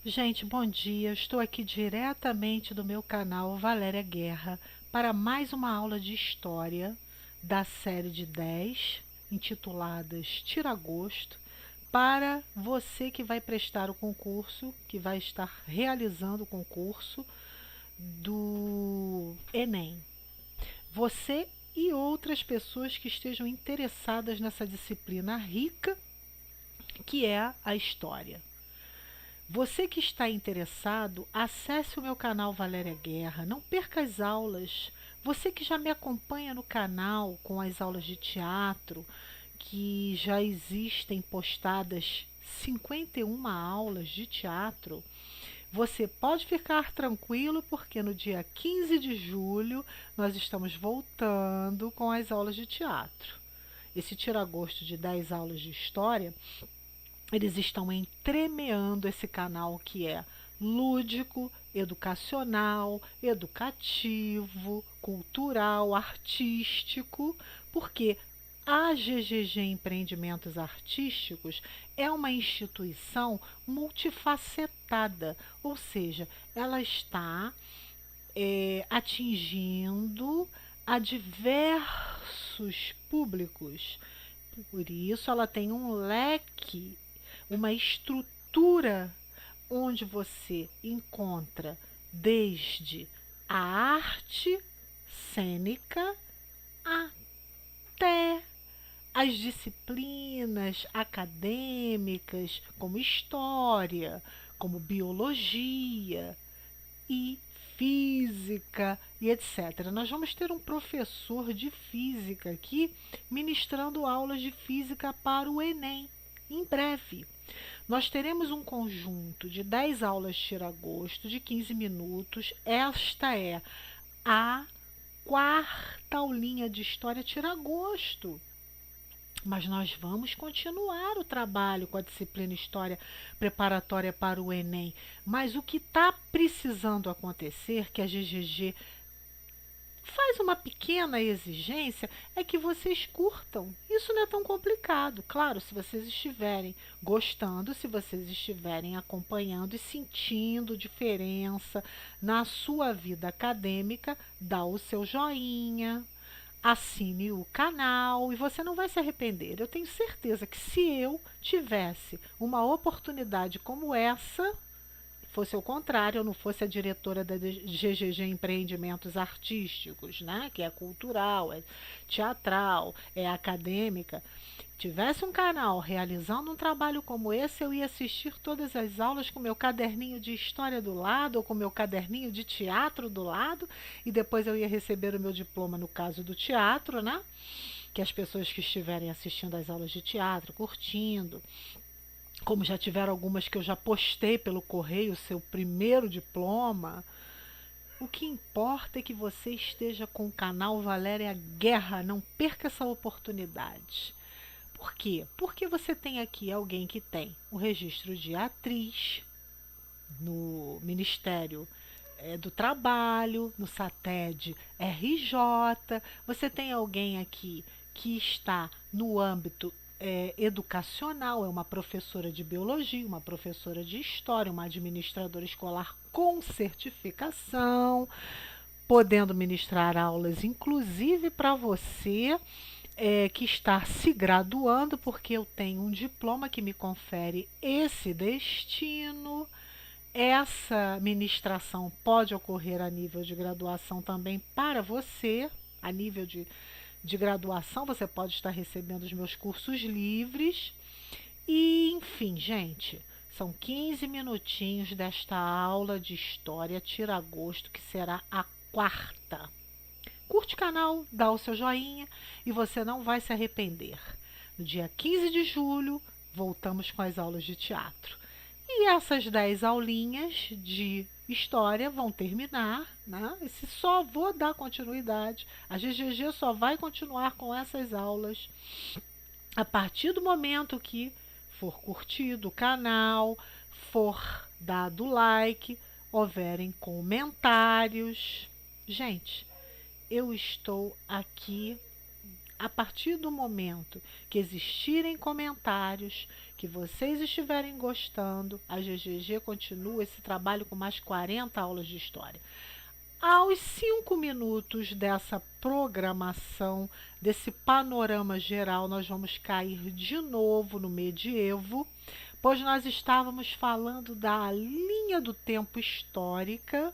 Gente, bom dia. Estou aqui diretamente do meu canal Valéria Guerra para mais uma aula de história da série de 10, intituladas Tiragosto, para você que vai prestar o concurso, que vai estar realizando o concurso do Enem. Você e outras pessoas que estejam interessadas nessa disciplina rica que é a história. Você que está interessado, acesse o meu canal Valéria Guerra, não perca as aulas. Você que já me acompanha no canal com as aulas de teatro, que já existem postadas 51 aulas de teatro, você pode ficar tranquilo porque no dia 15 de julho nós estamos voltando com as aulas de teatro. Esse tira-gosto de 10 aulas de história, eles estão entremeando esse canal que é lúdico, educacional, educativo, cultural, artístico, porque a GGG Empreendimentos Artísticos é uma instituição multifacetada, ou seja, ela está atingindo a diversos públicos. Por isso, ela tem um leque, uma estrutura onde você encontra desde a arte cênica até as disciplinas acadêmicas, como história, como biologia e física e etc. Nós vamos ter um professor de física aqui ministrando aulas de física para o Enem em breve. Nós teremos um conjunto de 10 aulas tira-gosto de 15 minutos. Esta é a quarta aulinha de história tira-gosto. Mas nós vamos continuar o trabalho com a disciplina História preparatória para o Enem. Mas o que está precisando acontecer, que a GGG faz uma pequena exigência, é que vocês curtam. Isso não é tão complicado. Claro, se vocês estiverem gostando, se vocês estiverem acompanhando e sentindo diferença na sua vida acadêmica, dá o seu joinha, assine o canal e você não vai se arrepender. Eu tenho certeza que se eu tivesse uma oportunidade como essa, fosse o contrário, eu não fosse a diretora da GGG Empreendimentos Artísticos, né, que é cultural, é teatral, é acadêmica, tivesse um canal realizando um trabalho como esse, eu ia assistir todas as aulas com meu caderninho de história do lado ou com meu caderninho de teatro do lado e depois eu ia receber o meu diploma no caso do teatro, né? Que as pessoas que estiverem assistindo às aulas de teatro, curtindo, como já tiveram algumas que eu já postei pelo correio, seu primeiro diploma. O que importa é que você esteja com o canal Valéria Guerra, não perca essa oportunidade. Por quê? Porque você tem aqui alguém que tem o registro de atriz no Ministério do Trabalho, no SATED RJ. Você tem alguém aqui que está no âmbito educacional, é uma professora de biologia, uma professora de história, uma administradora escolar com certificação, podendo ministrar aulas, inclusive para você que está se graduando, porque eu tenho um diploma que me confere esse destino. Essa ministração pode ocorrer a nível de graduação também para você, a nível de graduação, você pode estar recebendo os meus cursos livres. E, enfim, gente, são 15 minutinhos desta aula de história tira-gosto, que será a quarta. Curte o canal, dá o seu joinha e você não vai se arrepender. No dia 15 de julho, voltamos com as aulas de teatro. E essas 10 aulinhas de história vão terminar, né? E se só vou dar continuidade, a GGG só vai continuar com essas aulas a partir do momento que for curtido o canal, for dado like, houverem comentários. Gente, eu estou aqui a partir do momento que existirem comentários que vocês estiverem gostando, a GGG continua esse trabalho com mais 40 aulas de história. Aos 5 minutos dessa programação, desse panorama geral, nós vamos cair de novo no medievo, pois nós estávamos falando da linha do tempo histórica,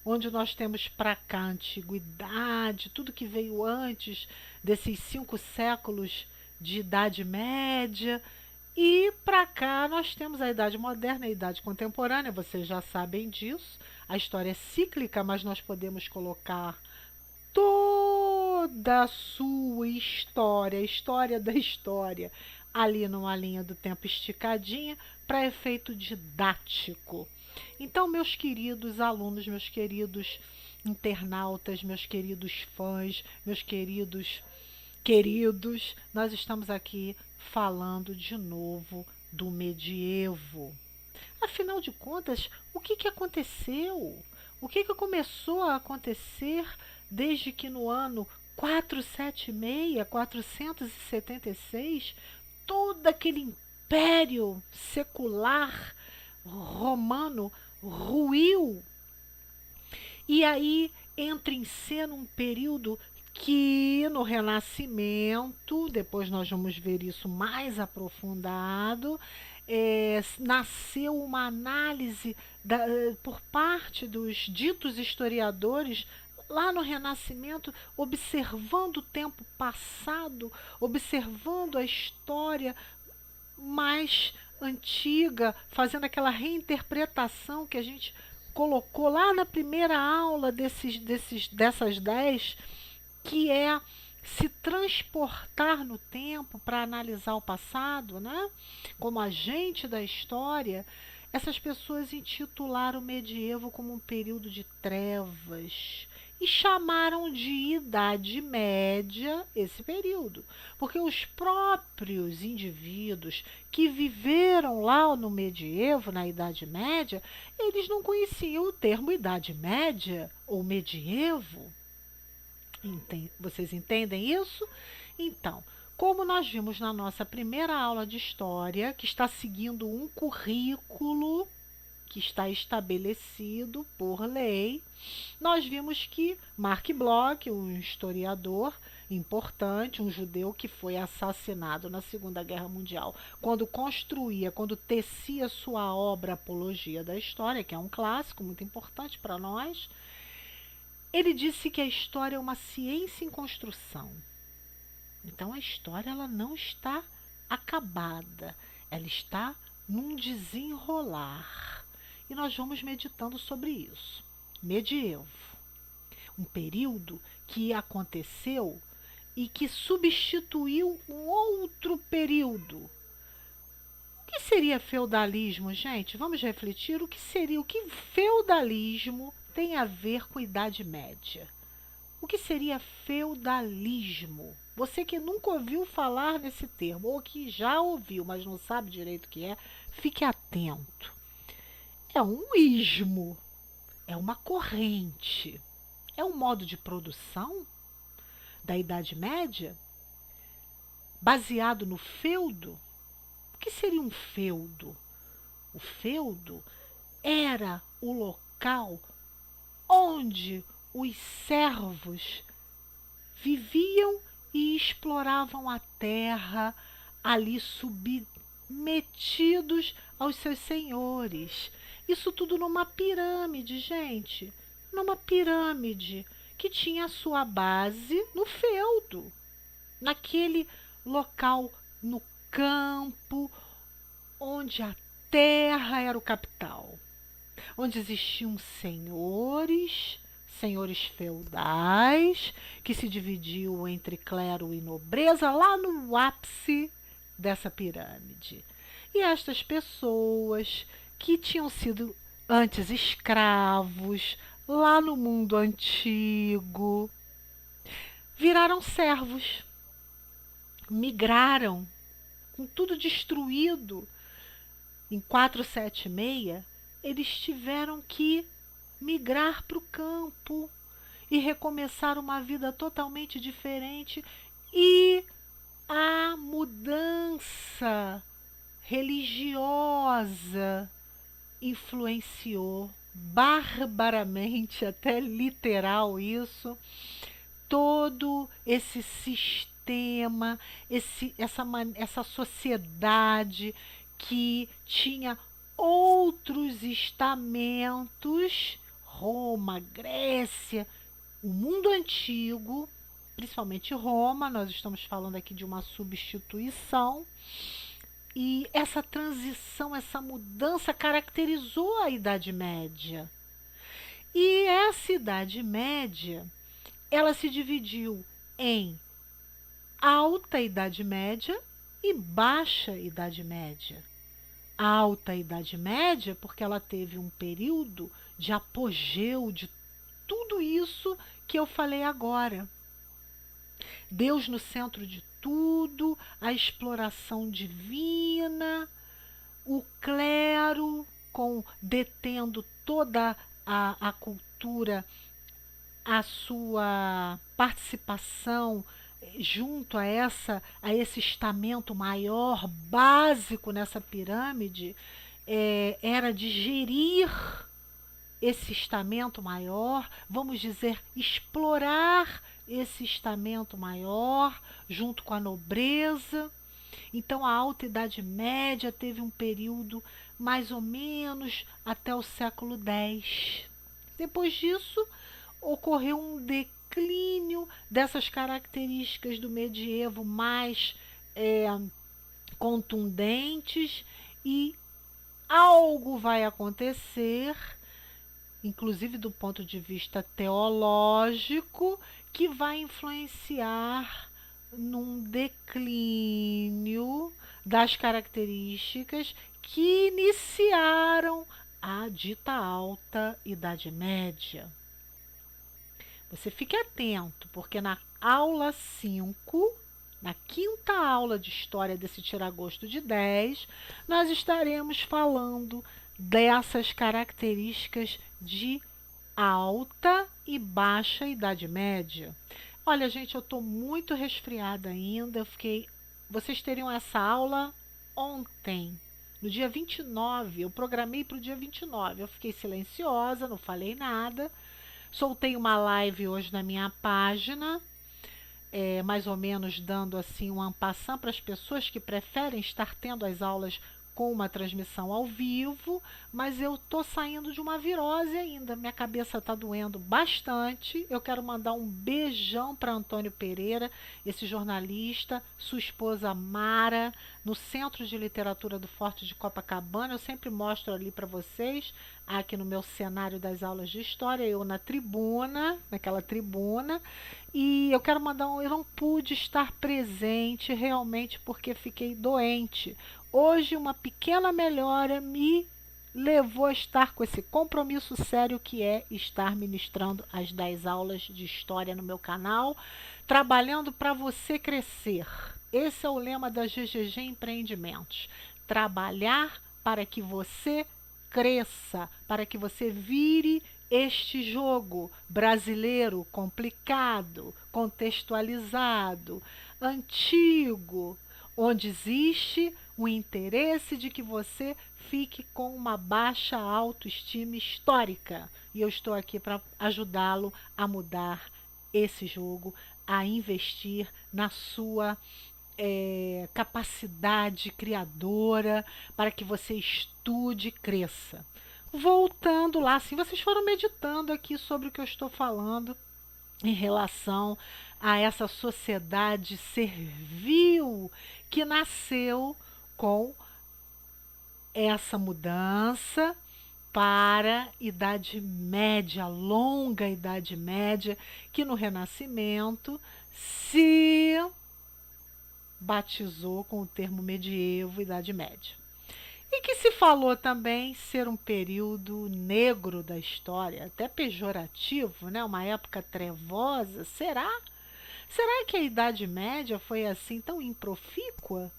onde nós temos para cá a antiguidade, tudo que veio antes desses 5 séculos de Idade Média, e para cá nós temos a Idade Moderna e a Idade Contemporânea, vocês já sabem disso. A história é cíclica, mas nós podemos colocar toda a sua história, a história da história, ali numa linha do tempo esticadinha, para efeito didático. Então, meus queridos alunos, meus queridos internautas, meus queridos fãs, meus queridos, nós estamos aqui falando de novo do medievo. Afinal de contas, o que aconteceu? O que começou a acontecer desde que no ano 476, 476, todo aquele império secular romano ruiu? E aí entra em cena um período que no Renascimento, depois nós vamos ver isso mais aprofundado, nasceu uma análise por parte dos ditos historiadores lá no Renascimento, observando o tempo passado, observando a história mais antiga, fazendo aquela reinterpretação que a gente colocou lá na primeira aula dessas 10, que é se transportar no tempo para analisar o passado, né? Como agente da história. Essas pessoas intitularam o medievo como um período de trevas e chamaram de Idade Média esse período, porque os próprios indivíduos que viveram lá no medievo, na Idade Média, eles não conheciam o termo Idade Média ou medievo. Vocês entendem isso? Então, como nós vimos na nossa primeira aula de história, que está seguindo um currículo que está estabelecido por lei, nós vimos que Mark Bloch, um historiador importante, um judeu que foi assassinado na Segunda Guerra Mundial, quando tecia sua obra Apologia da História, que é um clássico muito importante para nós, ele disse que a história é uma ciência em construção. Então a história ela não está acabada, ela está num desenrolar. E nós vamos meditando sobre isso. Medievo, um período que aconteceu e que substituiu um outro período. O que seria feudalismo, gente? Vamos refletir o que seria, o que feudalismo tem a ver com Idade Média. O que seria feudalismo? Você que nunca ouviu falar nesse termo, ou que já ouviu, mas não sabe direito o que é, fique atento. É um ismo, é uma corrente, é um modo de produção da Idade Média baseado no feudo. O que seria um feudo? O feudo era o local onde os servos viviam e exploravam a terra, ali submetidos aos seus senhores. Isso tudo numa pirâmide, gente. Numa pirâmide que tinha a sua base no feudo, naquele local no campo, onde a terra era o capital, onde existiam senhores feudais, que se dividiam entre clero e nobreza, lá no ápice dessa pirâmide. E estas pessoas que tinham sido antes escravos, lá no mundo antigo, viraram servos, migraram, com tudo destruído. Em 476, eles tiveram que migrar para o campo e recomeçar uma vida totalmente diferente. E a mudança religiosa influenciou barbaramente, até literal isso, todo esse sistema, essa sociedade que tinha outros estamentos, Roma, Grécia, o mundo antigo, principalmente Roma, nós estamos falando aqui de uma substituição, e essa transição, essa mudança caracterizou a Idade Média. E essa Idade Média, ela se dividiu em alta Idade Média e baixa Idade Média. A alta Idade Média, porque ela teve um período de apogeu de tudo isso que eu falei agora. Deus no centro de tudo, a exploração divina, o clero detendo toda a cultura, a sua participação junto a esse estamento maior, básico nessa pirâmide, era de gerir esse estamento maior, vamos dizer, explorar esse estamento maior junto com a nobreza. Então, a Alta Idade Média teve um período mais ou menos até o século X. Depois disso, ocorreu um declínio dessas características do medievo mais contundentes, e algo vai acontecer, inclusive do ponto de vista teológico, que vai influenciar num declínio das características que iniciaram a dita Alta Idade Média. Você fique atento, porque na aula 5, na quinta aula de História desse Tiragosto de 10, nós estaremos falando dessas características de alta e baixa Idade Média. Olha, gente, eu estou muito resfriada ainda. Vocês teriam essa aula ontem, no dia 29. Eu programei para o dia 29. Eu fiquei silenciosa, não falei nada. Soltei uma live hoje na minha página, mais ou menos dando assim um en passant para as pessoas que preferem estar tendo as aulas com uma transmissão ao vivo, mas eu tô saindo de uma virose ainda, minha cabeça tá doendo bastante. Eu quero mandar um beijão para Antônio Pereira, esse jornalista, sua esposa Mara, no Centro de Literatura do Forte de Copacabana. Eu sempre mostro ali para vocês, aqui no meu cenário das aulas de história, eu na tribuna, naquela tribuna. E eu quero eu não pude estar presente realmente porque fiquei doente. Hoje, uma pequena melhora me levou a estar com esse compromisso sério, que é estar ministrando as 10 aulas de história no meu canal, trabalhando para você crescer. Esse é o lema da GGG Empreendimentos. Trabalhar para que você cresça, para que você vire este jogo brasileiro complicado, contextualizado, antigo, onde existe o interesse de que você fique com uma baixa autoestima histórica. E eu estou aqui para ajudá-lo a mudar esse jogo, a investir na sua capacidade criadora, para que você estude e cresça. Voltando lá, assim, vocês foram meditando aqui sobre o que eu estou falando em relação a essa sociedade servil que nasceu com essa mudança para a Idade Média, a longa Idade Média, que no Renascimento se batizou com o termo medievo, Idade Média. E que se falou também ser um período negro da história, até pejorativo, né? Uma época trevosa. Será? Será que a Idade Média foi assim tão improfícua?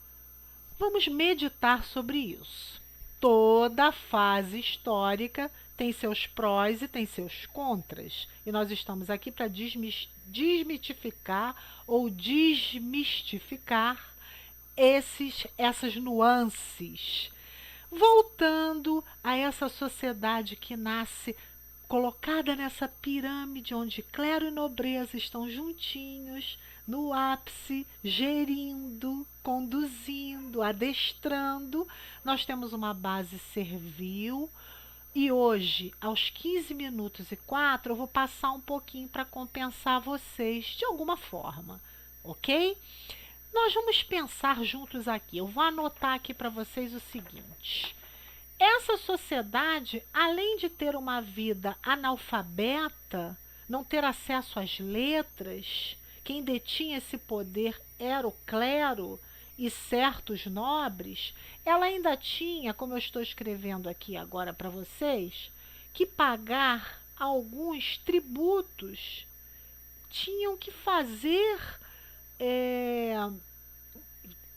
Vamos meditar sobre isso. Toda fase histórica tem seus prós e tem seus contras. E nós estamos aqui para desmitificar ou desmistificar essas nuances. Voltando a essa sociedade que nasce colocada nessa pirâmide onde clero e nobreza estão juntinhos, no ápice, gerindo, conduzindo, adestrando, nós temos uma base servil. E hoje, aos 15 minutos e 4, eu vou passar um pouquinho para compensar vocês de alguma forma, ok? Nós vamos pensar juntos aqui. Eu vou anotar aqui para vocês o seguinte. Essa sociedade, além de ter uma vida analfabeta, não ter acesso às letras, quem detinha esse poder era o clero e certos nobres, ela ainda tinha, como eu estou escrevendo aqui agora para vocês, que pagar alguns tributos. Tinham que fazer,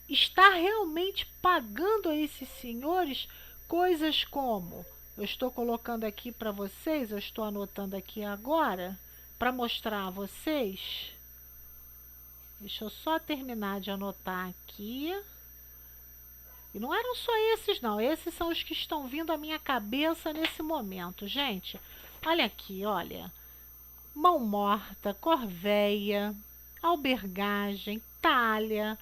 estar realmente pagando a esses senhores coisas como, eu estou colocando aqui para vocês, eu estou anotando aqui agora, para mostrar a vocês. Deixa eu só terminar de anotar aqui. E não eram só esses, não. Esses são os que estão vindo à minha cabeça nesse momento, gente. Olha aqui, olha. Mão morta, corveia, albergagem, talha,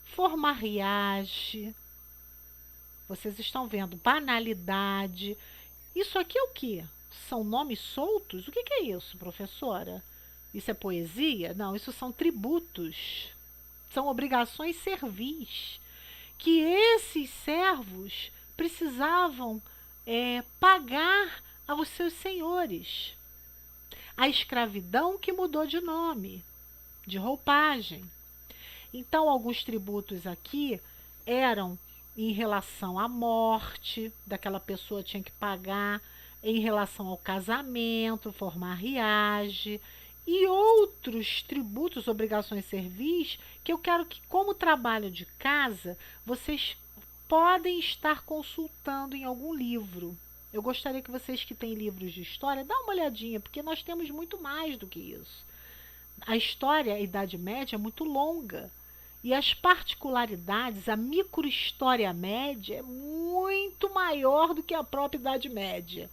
formarriage. Vocês estão vendo, banalidade. Isso aqui é o quê? São nomes soltos? O que é isso, professora? Isso é poesia? Não, isso são tributos. São obrigações servis que esses servos precisavam pagar aos seus senhores. A escravidão que mudou de nome, de roupagem. Então, alguns tributos aqui eram em relação à morte, daquela pessoa tinha que pagar, em relação ao casamento, formar riage, e outros tributos, obrigações servis, que eu quero que, como trabalho de casa, vocês podem estar consultando em algum livro. Eu gostaria que vocês que têm livros de história, dá uma olhadinha, porque nós temos muito mais do que isso. A história, a Idade Média, é muito longa. E as particularidades, a microhistória média é muito maior do que a própria Idade Média.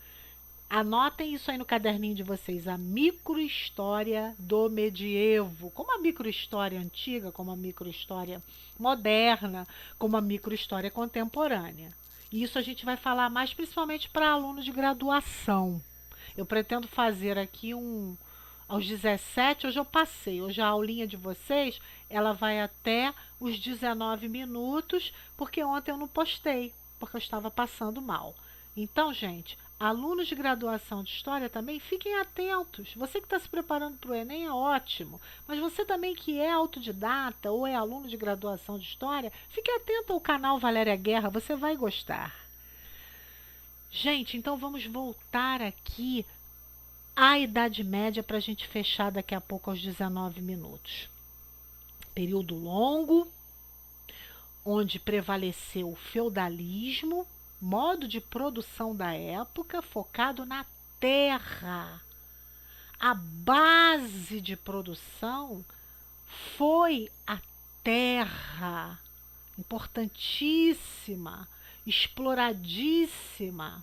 Anotem isso aí no caderninho de vocês, a microhistória do medievo, como a microhistória antiga, como a microhistória moderna, como a microhistória contemporânea. E isso a gente vai falar mais principalmente para alunos de graduação. Eu pretendo fazer aqui aos 17, hoje eu passei, hoje a aulinha de vocês, ela vai até os 19 minutos, porque ontem eu não postei, porque eu estava passando mal. Então, gente, alunos de graduação de História também, fiquem atentos. Você que está se preparando para o Enem é ótimo, mas você também que é autodidata ou é aluno de graduação de História, fique atento ao canal Valéria Guerra, você vai gostar. Gente, então vamos voltar aqui à Idade Média para a gente fechar daqui a pouco aos 19 minutos. Período longo, onde prevaleceu o feudalismo, modo de produção da época focado na terra. A base de produção foi a terra, importantíssima, exploradíssima.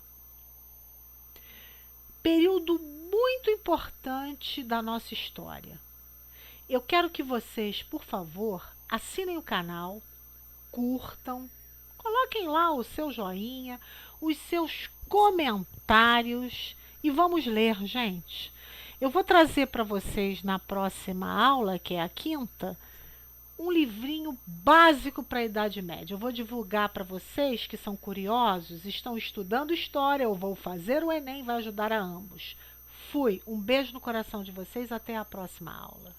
Período muito importante da nossa história. Eu quero que vocês, por favor, assinem o canal, curtam, coloquem lá o seu joinha, os seus comentários e vamos ler, gente. Eu vou trazer para vocês na próxima aula, que é a quinta, um livrinho básico para a Idade Média. Eu vou divulgar para vocês que são curiosos, estão estudando história ou vão fazer o Enem, vai ajudar a ambos. Fui, um beijo no coração de vocês, até a próxima aula.